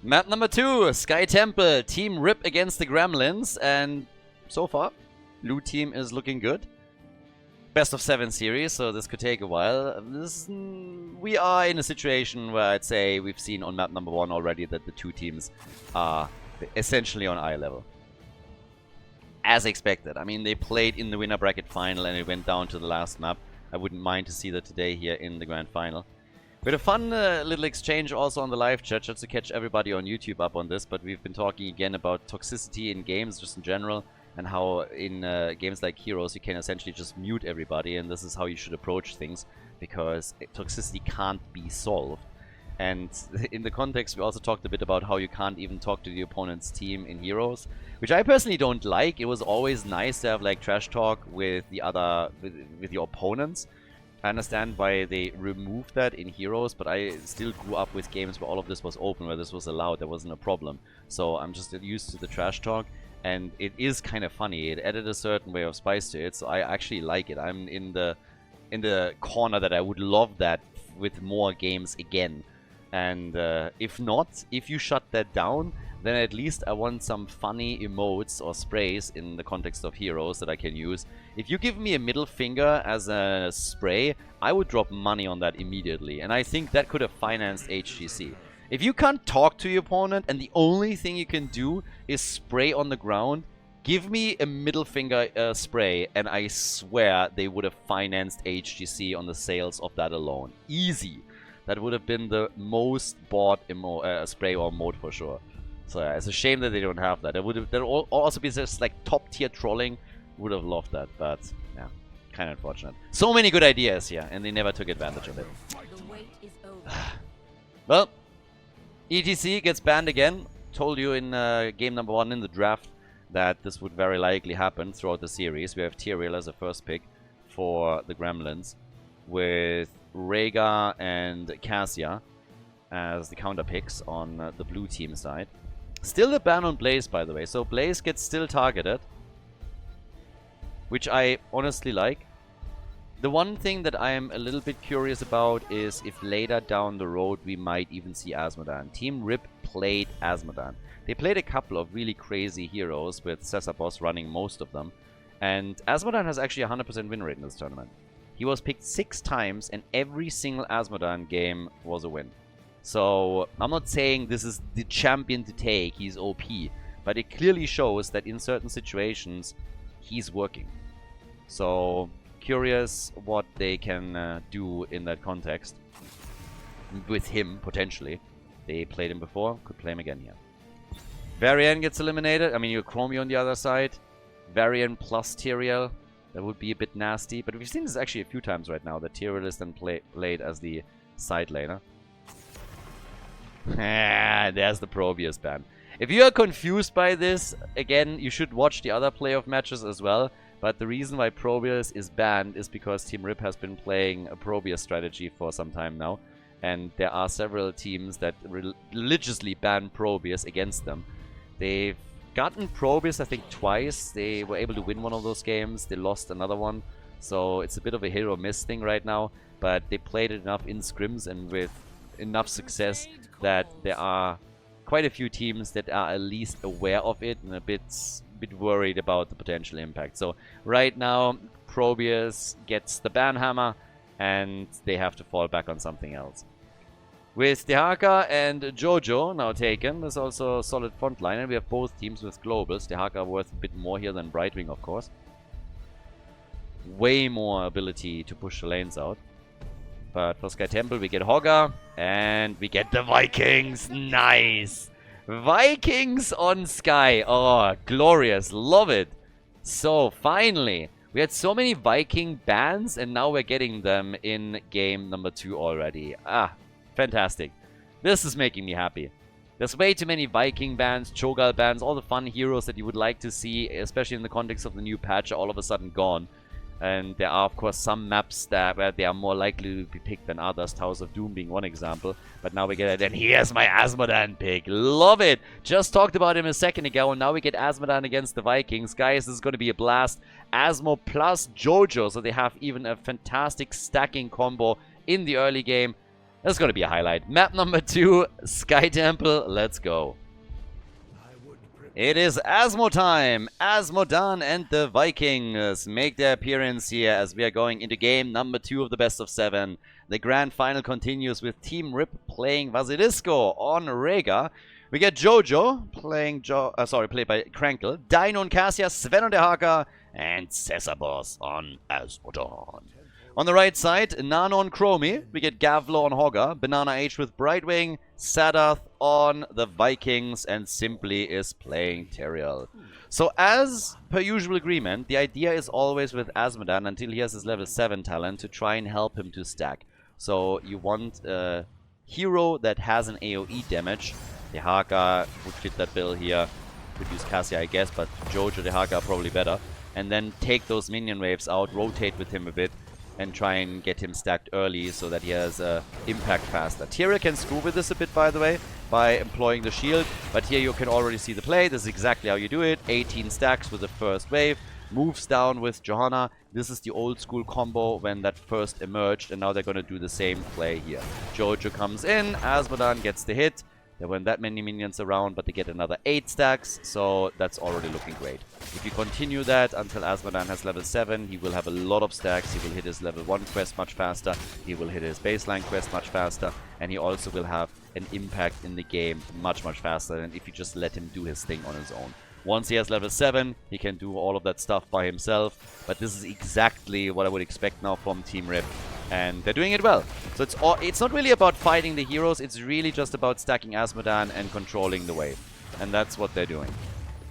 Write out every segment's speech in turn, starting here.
Map number 2, Sky Temple, Team Rip against the Gremlins, and so far, blue team is looking good. Best of 7 series, so this could take a while. We are in a situation where I'd say we've seen on map number 1 already that the two teams are essentially on eye level. As expected. I mean, they played in the winner bracket final and it went down to the last map. I wouldn't mind to see that today here in the grand final. We had a fun little exchange also on the live chat, just to catch everybody on YouTube up on this, but we've been talking again about toxicity in games just in general, and how in games like Heroes you can essentially just mute everybody, and this is how you should approach things, because toxicity can't be solved. And in the context we also talked a bit about how you can't even talk to the opponent's team in Heroes, which I personally don't like. It was always nice to have like trash talk with the other, with your opponents. I understand why they removed that in Heroes, but I still grew up with games where all of this was open, where this was allowed, there wasn't a problem. So I'm just used to the trash talk, and it is kind of funny. It added a certain way of spice to it, so I actually like it. I'm in the corner that I would love that with more games again. And if not, if you shut that down, then at least I want some funny emotes or sprays in the context of Heroes that I can use. If you give me a middle finger as a spray, I would drop money on that immediately. And I think that could have financed HGC. If you can't talk to your opponent and the only thing you can do is spray on the ground, give me a middle finger spray and I swear they would have financed HGC on the sales of that alone. Easy. That would have been the most bought spray or emote for sure. So yeah, it's a shame that they don't have that. That would also be just like top tier trolling. Would have loved that, but yeah, kind of unfortunate. So many good ideas here, and they never took advantage of it. Well, ETC gets banned again. Told you in game number 1 in the draft that this would very likely happen throughout the series. We have Tyrael as a first pick for the Gremlins, with Rhaegar and Cassia as the counter picks on the blue team side. Still a ban on Blaze, by the way, so Blaze gets still targeted, which I honestly like. The one thing that I am a little bit curious about is if later down the road we might even see Azmodan. Team Rip played Azmodan. They played a couple of really crazy heroes with Cesarbos running most of them, and Azmodan has actually a 100% win rate in this tournament. He was picked 6 times and every single Azmodan game was a win. So I'm not saying this is the champion to take, he's OP, but it clearly shows that in certain situations he's working. So curious what they can do in that context with him, potentially. They played him before, could play him again here. Varian gets eliminated. I mean, you have Chromie on the other side. Varian plus Tyrael. That would be a bit nasty, but we've seen this actually a few times right now, that Tyrael is then played as the side laner. There's the Probius ban. If you are confused by this, again, you should watch the other playoff matches as well. But the reason why Probius is banned is because Team Rip has been playing a Probius strategy for some time now. And there are several teams that religiously ban Probius against them. They've gotten Probius, I think, twice. They were able to win one of those games. They lost another one. So it's a bit of a hit or miss thing right now. But they played it enough in scrims and with enough success that there are quite a few teams that are at least aware of it and a bit worried about the potential impact. So right now, Probius gets the ban hammer and they have to fall back on something else. With Dehaka and Jojo now taken, there's also a solid front line, and we have both teams with globals. Dehaka worth a bit more here than Brightwing, of course. Way more ability to push the lanes out. But for Sky Temple, we get Hogger, and we get the Vikings. Nice! Vikings on Sky. Oh, glorious. Love it. So, finally, we had so many Viking bans, and now we're getting them in game number 2 already. Ah, fantastic. This is making me happy. There's way too many Viking bans, Cho'Gall bans, all the fun heroes that you would like to see, especially in the context of the new patch, are all of a sudden gone. And there are, of course, some maps where they are more likely to be picked than others, Towers of Doom being one example. But now we get it, and here's my Azmodan pick. Love it! Just talked about him a second ago, and now we get Azmodan against the Vikings. Guys, this is going to be a blast. Asmo plus Jojo, so they have even a fantastic stacking combo in the early game. That's going to be a highlight. Map number 2, Sky Temple. Let's go. It is Asmo time. Asmodan and the Vikings make their appearance here as we are going into game number 2 of the best of 7. The grand final continues with Team Rip playing Vasilisco on Rega. We get Jojo playing played by Krankle, Dino and Cassia, Sven on the Haka, and Cesabos on Asmodan. On the right side, Nano on Chromie. We get Gavlo on Hogger, Banana H with Brightwing, Sadath on the Vikings, and Simply is playing Teriel. So as per usual agreement, the idea is always with Asmodan, until he has his level 7 talent, to try and help him to stack. So you want a hero that has an AoE damage. The Haka would fit that bill here. Could use Cassia, I guess, but Jojo, the Haka are probably better. And then take those minion waves out, rotate with him a bit, and try and get him stacked early so that he has impact faster. Tyria can screw with this a bit, by the way, by employing the shield, but here you can already see the play. This is exactly how you do it. 18 stacks with the first wave, moves down with Johanna. This is the old school combo when that first emerged, and now they're going to do the same play here. Jojo comes in, Asmodan gets the hit. There weren't that many minions around, but they get another 8 stacks, so that's already looking great. If you continue that until Asmodan has level 7, he will have a lot of stacks. He will hit his level 1 quest much faster, he will hit his baseline quest much faster, and he also will have an impact in the game much faster than if you just let him do his thing on his own. Once he has level 7, he can do all of that stuff by himself, but this is exactly what I would expect now from Team Rip. And they're doing it well. So it's not really about fighting the heroes, it's really just about stacking Asmodan and controlling the wave. And that's what they're doing.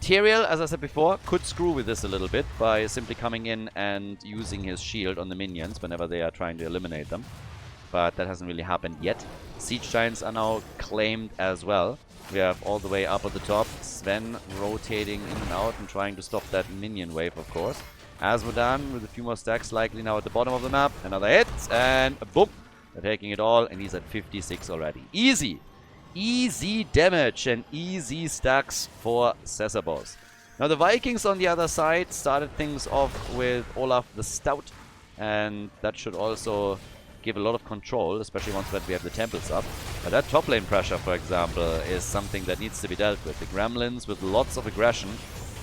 Teriel, as I said before, could screw with this a little bit by simply coming in and using his shield on the minions whenever they are trying to eliminate them. But that hasn't really happened yet. Siege Giants are now claimed as well. We have all the way up at the top, Sven rotating in and out and trying to stop that minion wave, of course. Asmodan with a few more stacks likely now at the bottom of the map. Another hit, and boom! They're taking it all, and he's at 56 already. Easy! Easy damage and easy stacks for Cesabos. Now the Vikings on the other side started things off with Olaf the Stout, and that should also give a lot of control, especially once that we have the temples up. But that top lane pressure, for example, is something that needs to be dealt with. The Gremlins with lots of aggression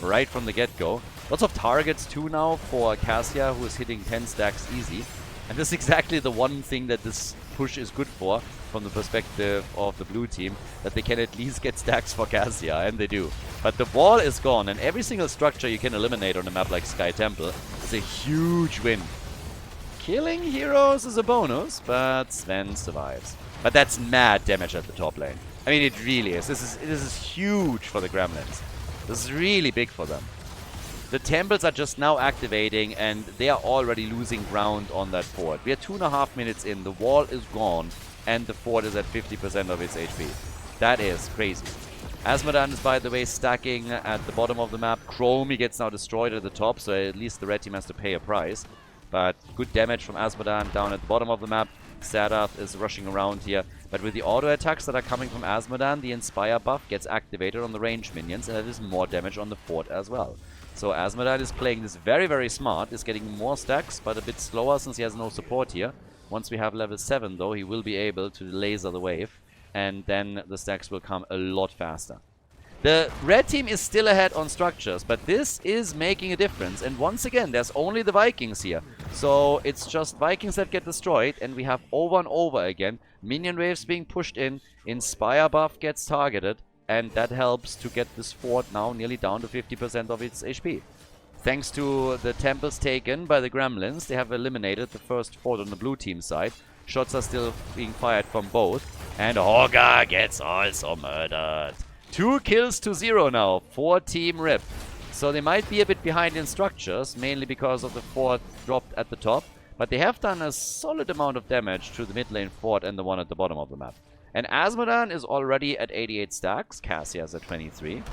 right from the get-go. Lots of targets too now for Cassia, who is hitting 10 stacks easy. And this is exactly the one thing that this push is good for, from the perspective of the blue team, that they can at least get stacks for Cassia, and they do. But the wall is gone, and every single structure you can eliminate on a map like Sky Temple is a huge win. Killing heroes is a bonus, but Sven survives. But that's mad damage at the top lane. I mean, it really is. This is huge for the Gremlins. This is really big for them. The temples are just now activating, and they are already losing ground on that fort. We are 2.5 minutes in, the wall is gone, and the fort is at 50% of its HP. That is crazy. Asmodan is, by the way, stacking at the bottom of the map. Chromie gets now destroyed at the top, so at least the red team has to pay a price. But good damage from Asmodan down at the bottom of the map. Sadath is rushing around here. But with the auto attacks that are coming from Asmodan, the Inspire buff gets activated on the ranged minions, and that is more damage on the fort as well. So Asmodan is playing this very smart, is getting more stacks, but a bit slower since he has no support here. Once we have level 7 though, he will be able to laser the wave, and then the stacks will come a lot faster. The red team is still ahead on structures, but this is making a difference. And once again, there's only the Vikings here. So it's just Vikings that get destroyed, and we have over and over again minion waves being pushed in, Inspire buff gets targeted, and that helps to get this fort now nearly down to 50% of its HP. Thanks to the temples taken by the Gremlins, they have eliminated the first fort on the blue team side. Shots are still being fired from both, and Hogger gets also murdered. 2 kills to 0 now for Team Rip. So they might be a bit behind in structures, mainly because of the fort dropped at the top, but they have done a solid amount of damage to the mid lane fort and the one at the bottom of the map. And Asmodan is already at 88 stacks, Cassia is at 23.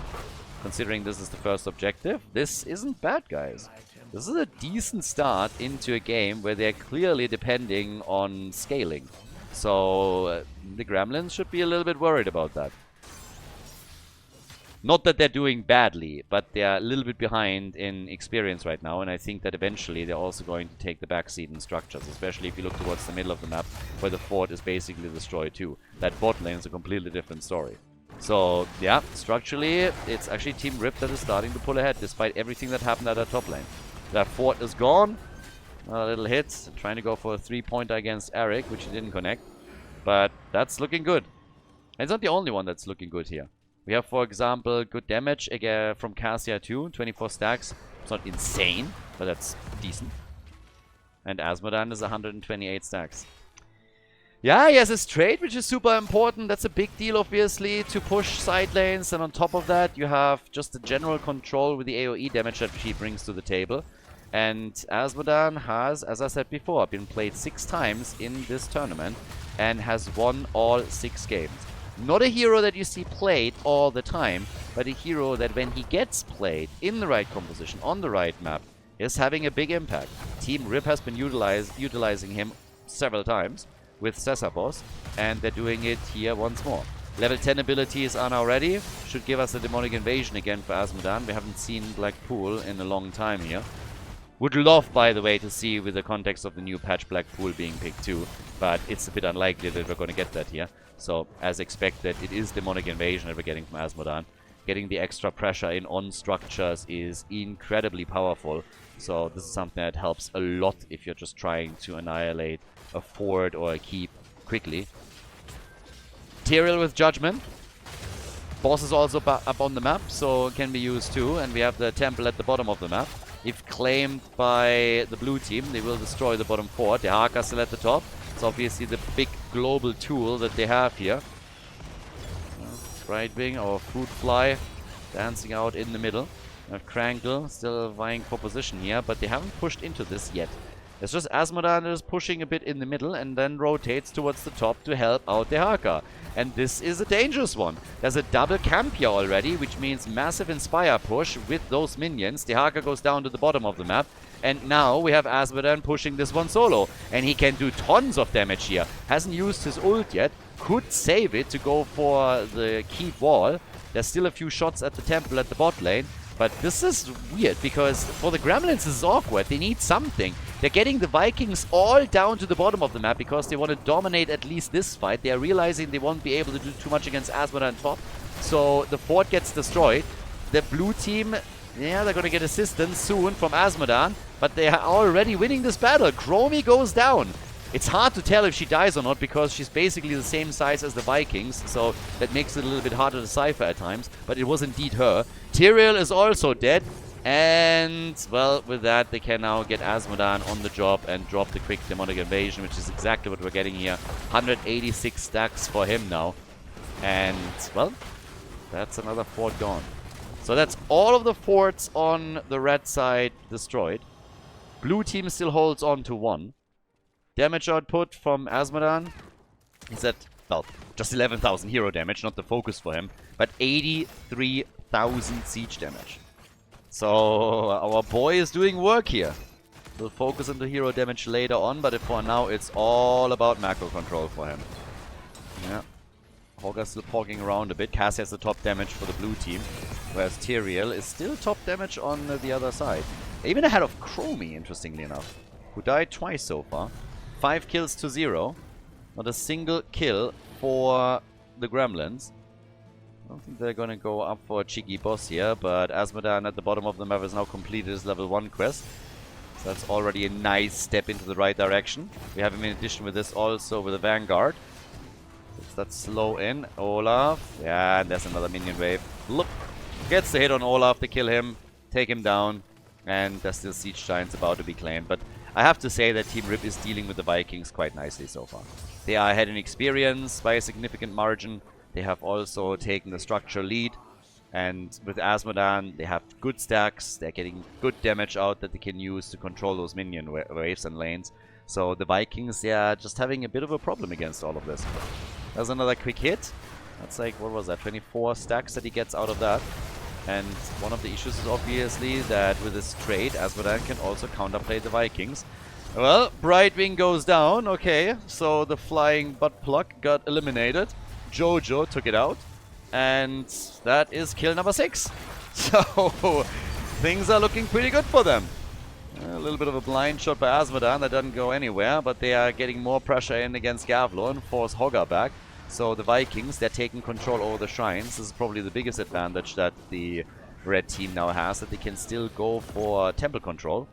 Considering this is the first objective, this isn't bad, guys. This is a decent start into a game where they're clearly depending on scaling. So the Gremlins should be a little bit worried about that. Not that they're doing badly, but they're a little bit behind in experience right now, and I think that eventually they're also going to take the backseat in structures, especially if you look towards the middle of the map, where the fort is basically destroyed too. That bot lane is a completely different story. So, yeah, structurally, it's actually Team Rip that is starting to pull ahead, despite everything that happened at our top lane. That fort is gone. A little hit, trying to go for a 3-pointer against Eric, which he didn't connect. But that's looking good. And it's not the only one that's looking good here. We have, for example, good damage again from Cassia too, 24 stacks. It's not insane, but that's decent. And Asmodan is 128 stacks. Yeah, he has his trade, which is super important. That's a big deal, obviously, to push side lanes. And on top of that, you have just the general control with the AoE damage that she brings to the table. And Asmodan has, as I said before, been played 6 times in this tournament and has won all 6 games. Not a hero that you see played all the time, but a hero that when he gets played in the right composition, on the right map, is having a big impact. Team Rip has been utilizing him several times with Boss, and they're doing it here once more. Level 10 abilities are now ready. Should give us a demonic invasion again for Asmodan. We haven't seen Blackpool in a long time here. Would love, by the way, to see with the context of the new patch Blackpool being picked too, but it's a bit unlikely that we're going to get that here. So, as expected, it is demonic invasion that we're getting from Asmodan. Getting the extra pressure in on structures is incredibly powerful. So this is something that helps a lot if you're just trying to annihilate a fort or a keep quickly. Tyrael with Judgment. Boss is also up on the map, so can be used too. And we have the temple at the bottom of the map. If claimed by the blue team, they will destroy the bottom fort. The Haka still at the top. It's obviously the big global tool that they have here. Brightwing, our fruit fly, dancing out in the middle. We have Crankle still vying for position here, but they haven't pushed into this yet. It's just Asmodan is pushing a bit in the middle and then rotates towards the top to help out the Haka. And this is a dangerous one. There's a double camp here already, which means massive Inspire push with those minions. The Haka goes down to the bottom of the map. And now we have Asmodan pushing this one solo. And he can do tons of damage here. Hasn't used his ult yet. Could save it to go for the keep wall. There's still a few shots at the temple at the bot lane. But this is weird, because for the Gremlins this is awkward. They need something. They're getting the Vikings all down to the bottom of the map because they want to dominate at least this fight. They are realizing they won't be able to do too much against Asmodan top. So the fort gets destroyed. The blue team, yeah, they're going to get assistance soon from Asmodan. But they are already winning this battle. Chromie goes down. It's hard to tell if she dies or not because she's basically the same size as the Vikings, so that makes it a little bit harder to decipher at times, but it was indeed her. Tyrael is also dead, and, well, with that they can now get Asmodan on the job and drop the quick demonic invasion, which is exactly what we're getting here. 186 stacks for him now, and, well, that's another fort gone. So that's all of the forts on the red side destroyed. Blue team still holds on to 1. Damage output from Asmodan is at, well, just 11,000 hero damage, not the focus for him, but 83,000 siege damage. So our boy is doing work here. We'll focus on the hero damage later on, but for now it's all about macro control for him. Yeah. Hogger's still poking around a bit. Cassie has the top damage for the blue team, whereas Tyrael is still top damage on the other side. Even ahead of Chromie, interestingly enough, who died twice so far. 5 kills to 0. Not a single kill for the Gremlins. I don't think they're going to go up for a cheeky boss here, but Asmodan at the bottom of the map has now completed his level 1 quest. So that's already a nice step into the right direction. We have him in addition with this also with a Vanguard. Let's slow in. Olaf. Yeah, and there's another minion wave. Look. Gets the hit on Olaf to kill him. Take him down. And there's still Siege Giants about to be claimed. But I have to say that Team Rip is dealing with the Vikings quite nicely so far. They are ahead in experience by a significant margin. They have also taken the structure lead. And with Asmodan, they have good stacks. They're getting good damage out that they can use to control those minion waves and lanes. So the Vikings, they are just having a bit of a problem against all of this. There's another quick hit. That's like, what was that, 24 stacks that he gets out of that. And one of the issues is obviously that with this trade, Asmodan can also counterplay the Vikings. Well, Brightwing goes down. Okay, so the flying butt plug got eliminated. Jojo took it out. And that is kill number 6. So things are looking pretty good for them. A little bit of a blind shot by Azmodan that doesn't go anywhere, but they are getting more pressure in against Gavlor and force Hoggar back. So the Vikings, they're taking control over the shrines. This is probably the biggest advantage that the red team now has, that they can still go for temple control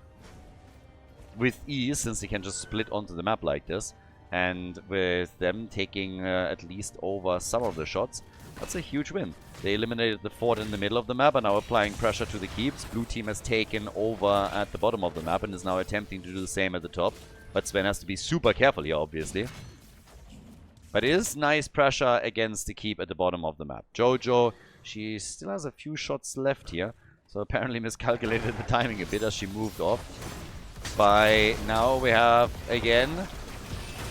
with ease, since they can just split onto the map like this. And with them taking at least over some of the shots, that's a huge win. They eliminated the fort in the middle of the map and now applying pressure to the keeps. Blue team has taken over at the bottom of the map and is now attempting to do the same at the top. But Sven has to be super careful here, obviously. But it is nice pressure against the keep at the bottom of the map. Jojo, she still has a few shots left here. So apparently miscalculated the timing a bit as she moved off. By now we have, again,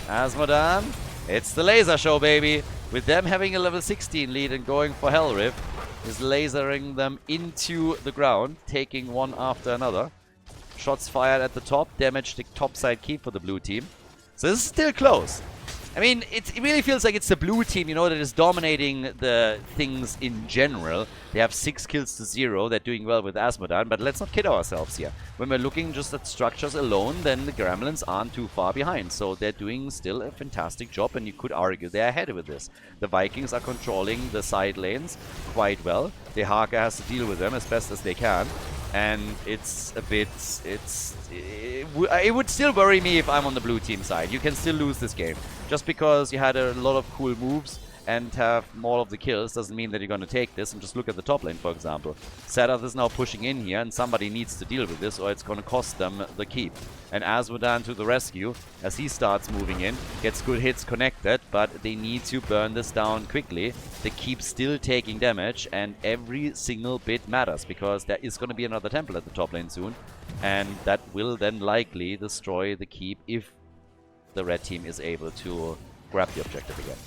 Azmodan. It's the laser show, baby. With them having a level 16 lead and going for Hell Rift, is lasering them into the ground, taking one after another. Shots fired at the top, damage the top side keep for the blue team. So this is still close. I mean, it really feels like it's the blue team, you know, that is dominating the things in general. They have 6 kills to 0. They're doing well with Azmodan, but let's not kid ourselves here. When we're looking just at structures alone, then the Gremlins aren't too far behind. So they're doing still a fantastic job, and you could argue they're ahead with this. The Vikings are controlling the side lanes quite well. The Haka has to deal with them as best as they can. And it's a bit, it would still worry me if I'm on the blue team side. You can still lose this game. Just because you had a lot of cool moves and have more of the kills doesn't mean that you're going to take this. And just look at the top lane, for example. Sadath is now pushing in here, and somebody needs to deal with this, or it's going to cost them the keep. And Azmodan to the rescue as he starts moving in, gets good hits connected, but they need to burn this down quickly. The keep still taking damage, and every single bit matters, because there is going to be another temple at the top lane soon, and that will then likely destroy the keep if the red team is able to grab the objective again.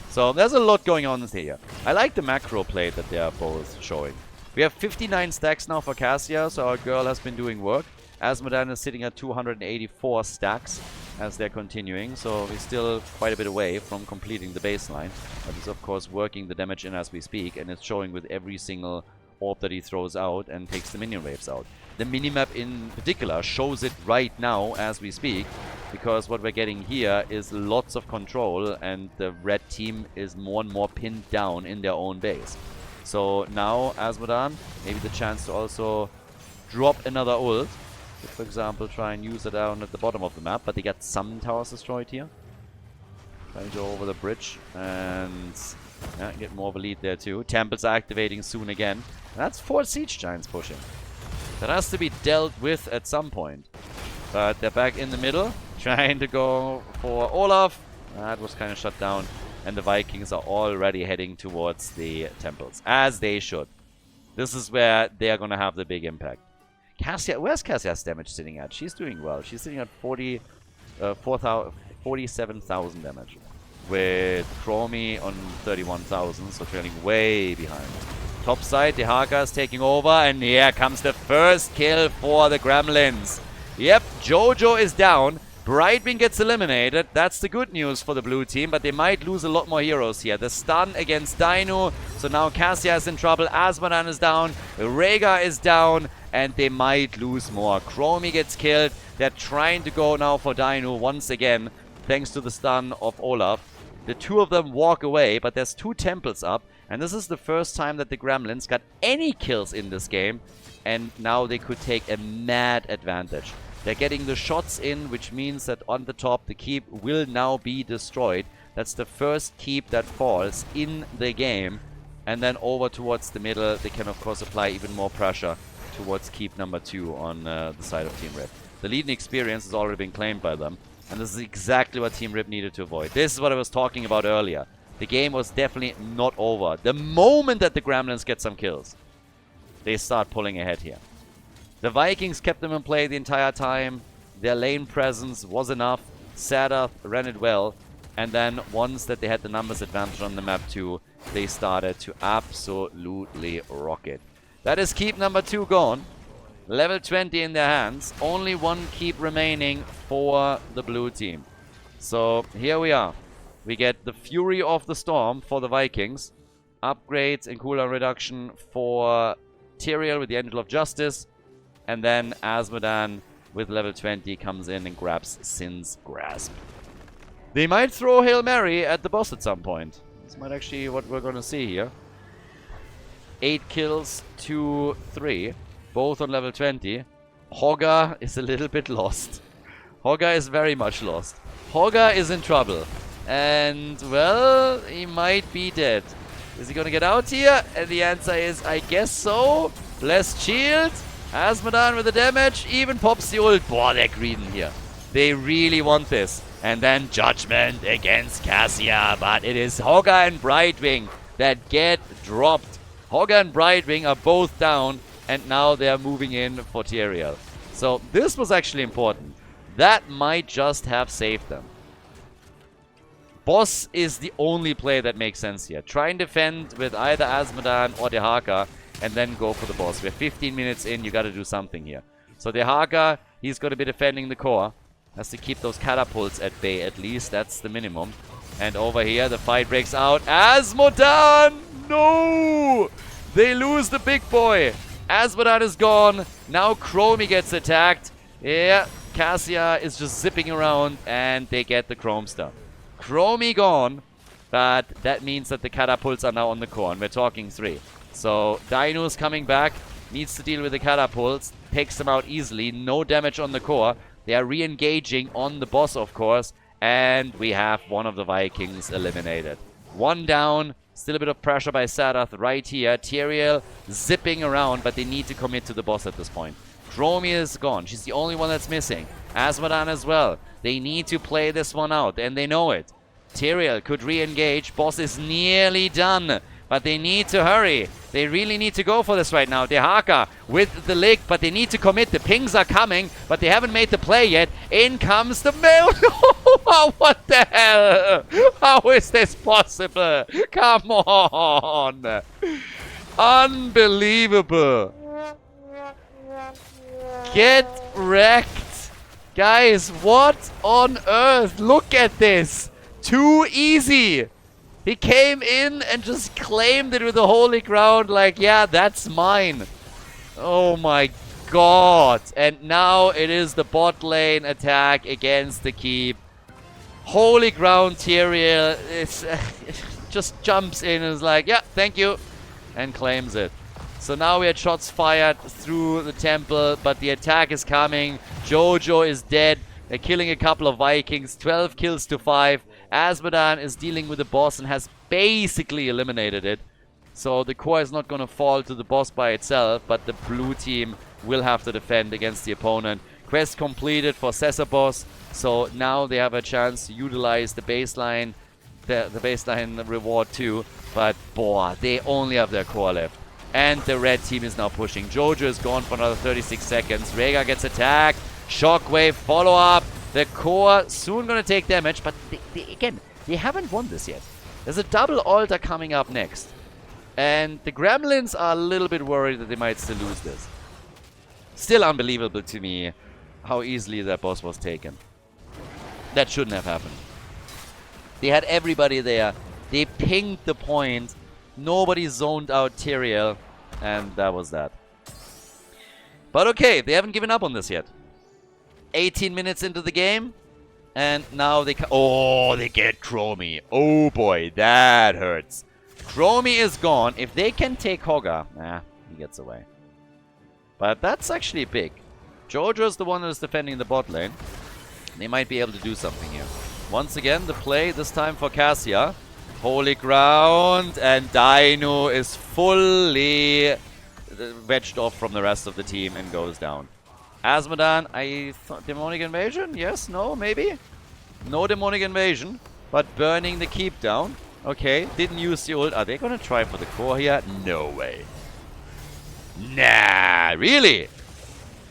So there's a lot going on here. I like the macro play that they are both showing. We have 59 stacks now for Cassia, so our girl has been doing work. Azmodan is sitting at 284 stacks as they're continuing, so we're still quite a bit away from completing the baseline. But it's of course working the damage in as we speak, and it's showing with every single orb that he throws out and takes the minion waves out. The minimap in particular shows it right now as we speak, because what we're getting here is lots of control, and the red team is more and more pinned down in their own base. So now Azmodan, maybe the chance to also drop another ult. For example, try and use it down at the bottom of the map, but they got some towers destroyed here. Trying to go over the bridge and get more of a lead there too. Temples are activating soon again. And that's 4 siege giants pushing. That has to be dealt with at some point. But they're back in the middle, trying to go for Olaf. That was kind of shut down. And the Vikings are already heading towards the temples, as they should. This is where they're going to have the big impact. Cassia, where's Cassia's damage sitting at? She's doing well. She's sitting at 47,000 damage. With Chromie on 31,000, so trailing way behind. Top side, the Haka is taking over, and here comes the first kill for the Gremlins. Yep, Jojo is down. Brightwing gets eliminated. That's the good news for the blue team, but they might lose a lot more heroes here. The stun against Dino, so now Cassia is in trouble. Azmodan is down, Rhaegar is down, and they might lose more. Chromie gets killed. They're trying to go now for Dino once again, thanks to the stun of Olaf. The two of them walk away, but there's 2 temples up, and this is the first time that the Gremlins got any kills in this game, and now they could take a mad advantage. They're getting the shots in, which means that on the top, the keep will now be destroyed. That's the first keep that falls in the game. And then over towards the middle, they can of course apply even more pressure towards keep number 2 on the side of Team Rip. The lead in experience has already been claimed by them. And this is exactly what Team Rip needed to avoid. This is what I was talking about earlier. The game was definitely not over. The moment that the Gremlins get some kills, they start pulling ahead here. The Vikings kept them in play the entire time. Their lane presence was enough. Sadath ran it well. And then once that they had the numbers advantage on the map too, they started to absolutely rock it. That is keep number 2 gone. Level 20 in their hands. Only 1 keep remaining for the blue team. So here we are. We get the Fury of the Storm for the Vikings. upgrades and cooldown reduction for Tyrael with the Angel of Justice. And then Azmodan with level 20 comes in and grabs Sin's Grasp. They might throw Hail Mary at the boss at some point. This might actually be what we're going to see here. 8 kills to 3, both on level 20. Hogga is a little bit lost. Hogga is very much lost. Hogga is in trouble. And, well, he might be dead. Is he going to get out here? And the answer is, I guess so. Blessed Shield. Azmodan with the damage. Even pops the ult. Boah, they're greedy here. They really want this. And then Judgment against Cassia. But it is Hogga and Brightwing that get dropped. Hogga and Brightwing are both down. And now they're moving in for Tyrael. So this was actually important. That might just have saved them. Boss is the only play that makes sense here. Try and defend with either Azmodan or Dehaka and then go for the boss. We're 15 minutes in, you gotta do something here. So Dehaka, he's gonna be defending the core. Has to keep those catapults at bay at least, that's the minimum. And over here, the fight breaks out. Azmodan! No! They lose the big boy. Azmodan is gone. Now Chromie gets attacked. Yeah, Cassia is just zipping around and they get the Chrome Star. Chromie gone, but that means that the catapults are now on the core, and we're talking 3. So Dino's coming back, needs to deal with the catapults, takes them out easily, no damage on the core. They are re-engaging on the boss, of course, and we have one of the Vikings eliminated. 1 down, still a bit of pressure by Sadath right here. Tyrael zipping around, but they need to commit to the boss at this point. Chromie is gone. She's the only one that's missing. Azmodan as well. They need to play this one out, and they know it. Tyrael could re-engage. Boss is nearly done, but they need to hurry. They really need to go for this right now. Dehaka with the lick, but they need to commit. The pings are coming, but they haven't made the play yet. In comes the mail. What the hell? How is this possible? Come on. Unbelievable. Get wrecked. Guys, what on earth? Look at this. Too easy. He came in and just claimed it with the holy ground like, yeah, that's mine. Oh my god. And now it is the bot lane attack against the keep. Holy ground Tyrael just jumps in and is like, yeah, thank you. And claims it. So now we had shots fired through the temple, but the attack is coming. Jojo is dead. They're killing a couple of Vikings. 12 kills to 5. Azmodan is dealing with the boss and has basically eliminated it. So the core is not going to fall to the boss by itself, but the blue team will have to defend against the opponent. Quest completed for Sesabos. So now they have a chance to utilize the baseline, the baseline reward too. But boy, they only have their core left. And the red team is now pushing. Jojo is gone for another 36 seconds. Rhaegar gets attacked. Shockwave follow-up. The core soon going to take damage, but again, they haven't won this yet. There's a double altar coming up next. And the Gremlins are a little bit worried that they might still lose this. Still unbelievable to me how easily that boss was taken. That shouldn't have happened. They had everybody there. They pinged the point. Nobody zoned out Tyrael. And that was that. But okay, they haven't given up on this yet. 18 minutes into the game. And now they... Oh, they get Chromie. Oh boy, that hurts. Chromie is gone. If they can take Hogga, he gets away. But that's actually big. Jojo's the one who's defending the bot lane. They might be able to do something here. Once again, the play, this time for Cassia. Holy ground. And Dino is fully wedged off from the rest of the team and goes down. Azmodan, I thought demonic invasion? Yes, no, maybe? No demonic invasion, but burning the keep down. Okay, didn't use the ult. Are they gonna try for the core here? No way. Nah, really?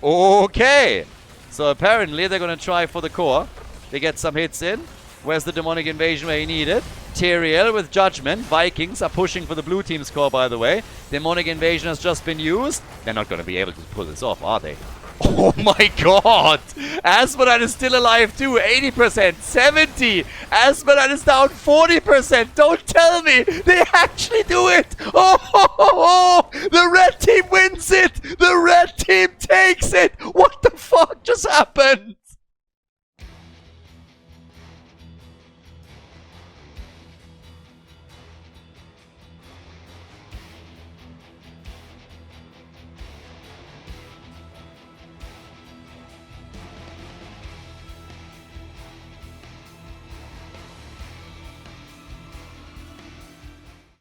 Okay. So apparently they're gonna try for the core. They get some hits in. Where's the demonic invasion where you need it? Tyrael with Judgment. Vikings are pushing for the blue team's core, by the way. Demonic invasion has just been used. They're not gonna be able to pull this off, are they? Oh my god! Asmodan is still alive too. 80%, 70. Asmodan is down 40%. Don't tell me they actually do it. Oh!